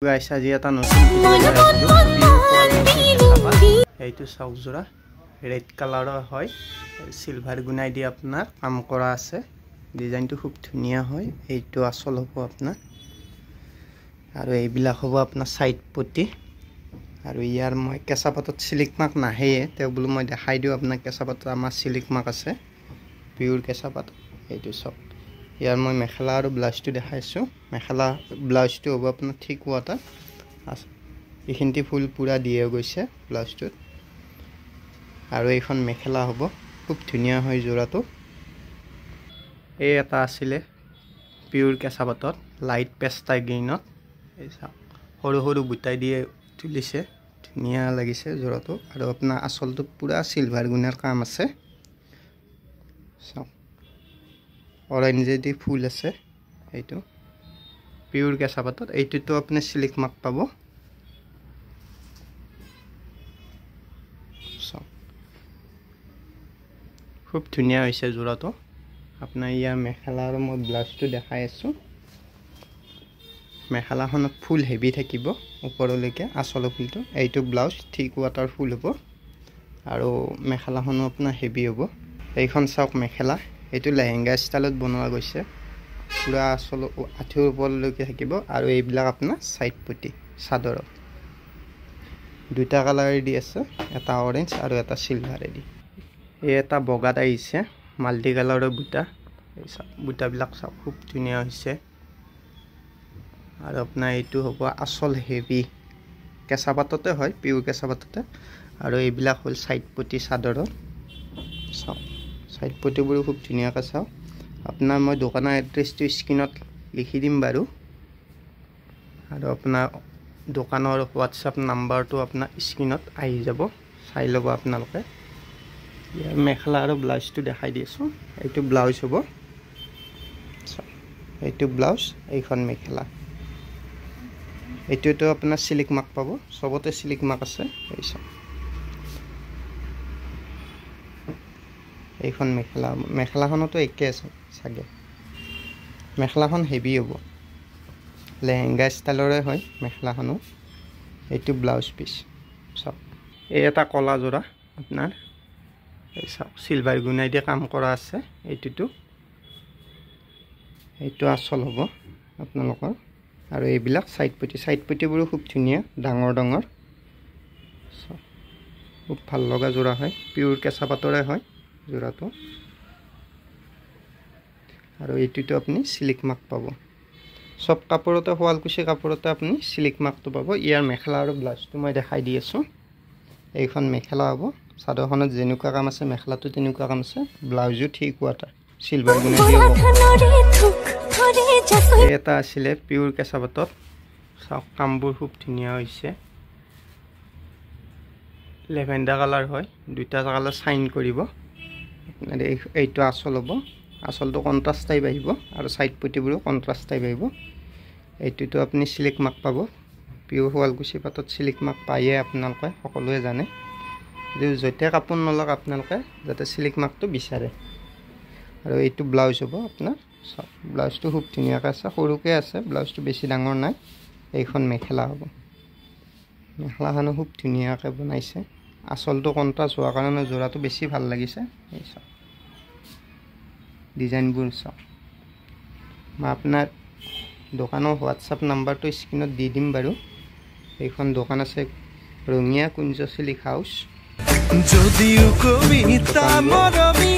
guys আজি এটা নতুন এইটো চাওক জোৰা ৰেড কালাৰৰ হয় সিলভাৰ গুনাই দি আপোনাৰ কাম কৰা আছে ডিজাইনটো খুব ধুনিয়া হয় এইটো আসল হ'ব আপোনাৰ আৰু এইবিলাক হ'ব আপোনাৰ সাইড পটি আৰু ইয়াৰ মই কেঁচা পাতত সিলিক মাৰ্ক নাহে তে বলো মই দেখাই দিও আপোনাক কেঁচা পাতত আমাৰ সিলিক মাৰ্ক আছে পিওৰ কেঁচা পাত এইটো সব ইয়াৰ মই মেখেলা আৰু ব্লাউজটো দেখাইছো মেখেলা ব্লাউজটো হ'ব আপোনাৰ ঠিক ওয়াটাৰ আছে এইখিনটি ফুল পুৰা দিয়ে গৈছে ব্লাউজটো আৰু এইখন মেখেলা হ'ব খুব ধুনিয়া হয় জোৰাটো এই এটা আছিলে পিওৰ কেঁচা পাতত লাইট পেস্টা গ্ৰীনত এই সৰু সৰু বুটাই দিয়ে তুলিছে ধুনিয়া লাগিছে জোৰাটো আৰু আপোনাৰ আসলটো পুৰা সিলভাৰ গুণৰ কাম আছে চাওক অৰেঞ্জ দি ফুল আছে এইটো পিওর কেঁচা পাতত এইটো আপনি সিলিক মার্ক পাবো খুব ধুনিয়া হইছে জোড়াটো আপনার ইয়া মেখেলা আর মই ব্লাউজটো দেখাই আছো মেখেলাখনত ফুল হেভি থাকিব ওপৰলৈকে আসল ফুলটো এইটো ব্লাউজ ঠিক ওয়াটাৰ ফুল হ'ব আৰু মেখেলাখনো আপোনাৰ হেভি হ'ব এইখন চাওক মেখেলা এইটো লেহেঙ্গা স্টাইলত বনোৱা গৈছে পুৰা আসল আঠুৰ ওপৰলৈকে থাকিব আৰু এইবিলাক আপোনাৰ সাইড পটি সাদৰ দুটা কালাৰ দি আছে এটা অৰেঞ্জ আৰু এটা সিলভাৰ দি এই এটা বগাত আহিছে মাল্টি কালাৰৰ বুটা এই সব বুটাবিলাক সব খুব ধুনিয়া হৈছে আৰু আপোনাৰ এইটো হ'ব আসল হেভি কেঁচা পাততে হয় পিওৰ কেঁচা পাততে আৰু এইবিলাক হল সাইড পটি সাদৰৰ সব সাইড পটিবোৰ খুব ধুনিয়াকৈ চাও আপোনাৰ মই দোকানৰ এড্ৰেছটো স্ক্ৰিনত লিখি দিম বাৰু আৰু আপোনাৰ দোকানৰ হোৱাটসঅ্যাপ নাম্বাৰটো আপোনাৰ স্ক্ৰিনত আহি যাব চাই ল'ব আপোনালোকে ইয়াৰ মেখেলা আৰু ব্লাউজটো দেখাই দিছো এইটো ব্লাউজ হ'ব এইটো ব্লাউজ এইখন মেখেলা এইটোটো আপোনাৰ সিলিক মাৰ্ক পাব সবতে সিলিক মাৰ্ক আছে এই সব এইখন মেখেলাখনতো একে আছে সাগে মেখেলাখন হেভি হ'ব লেহেঙ্গা স্টাইলৰে হয় মেখেলাখনো এইটো ব্লাউজ পিস সব এই এটা কলা জোৰা আপোনাৰ এই সব সিলভাৰ গুনাই দি কাম কৰা আছে এইটো আসল হ'ব আপোনালোকৰ আৰু এইবিলাক সাইড পটিবোৰ খুব ধুনিয়া ডাঙৰ ডাঙৰ খুব ভাল লগা জোৰা হয় পিওৰ কেঁচা পাতৰে হয় জোৰাটো আৰু এইটোটো আপুনি সিলিক মাৰ্ক পাব সব কাপোৰতে শুৱালকুছি কাপোৰতে আপুনি সিলিক মাৰ্কটো পাব ইয়াৰ মেখেলা আৰু ব্লাউজটো মই দেখাই দি আছো এইখন মেখেলা হ'ব চাদৰখনত যেনেকুৱা কাম আছে মেখেলাটো তেনেকুৱা কাম আছে ব্লাউজো ঠিক ওয়াটাৰ সিলভাৰ গুণে এটা আছিলে পিওৰ কেঁচা পাতত চাওক কামবোৰ খুব ধুনিয়া হৈছে লেভেণ্ডাৰ কালাৰ হয় দুটা কালাৰ সাইন কৰিব এইটো আসল হ'ব আসলটো কন্ট্ৰাষ্ট টাইপ আহিব আৰু সাইড পটিবোৰো কন্ট্ৰাষ্ট টাইপ আহিব এইটোটো আপুনি সিলিক মাৰ্ক পাব পিওৰ শুৱালকুছি পাতত সিলিক মাৰ্ক পায়ে আপোনালোকে সকলোৱে জানে যে যতে কাপোৰ নলক আপোনালোকে যাতে সিলিক মাৰ্কটো বিচাৰে আৰু এইটো ব্লাউজ হ'ব আপোনাৰ সব ব্লাউজটো খুব ধুনিয়াকৈ আছে সৰুকে আছে ব্লাউজটো বেছি ডাঙৰ নাই এইখন মেখেলা হ'ব মেখেলাখনো খুব ধুনিয়াকৈ বনাইছে আসলটো কন্ট্ৰাষ্ট হোৱাৰ কাৰণে জোৰাটো বেছি ভাল লাগিছে এই সব ডিজাইনবোৰ চাওক মই আপোনাৰ দোকানৰ হোৱাটসঅ্যাপ নাম্বাৰটো স্ক্ৰিনত দি দিম বাৰু এইখন দোকান আছে ৰঙিয়া কুঞ্জ সিলিক হাউস যদিও কবিতা মৰমী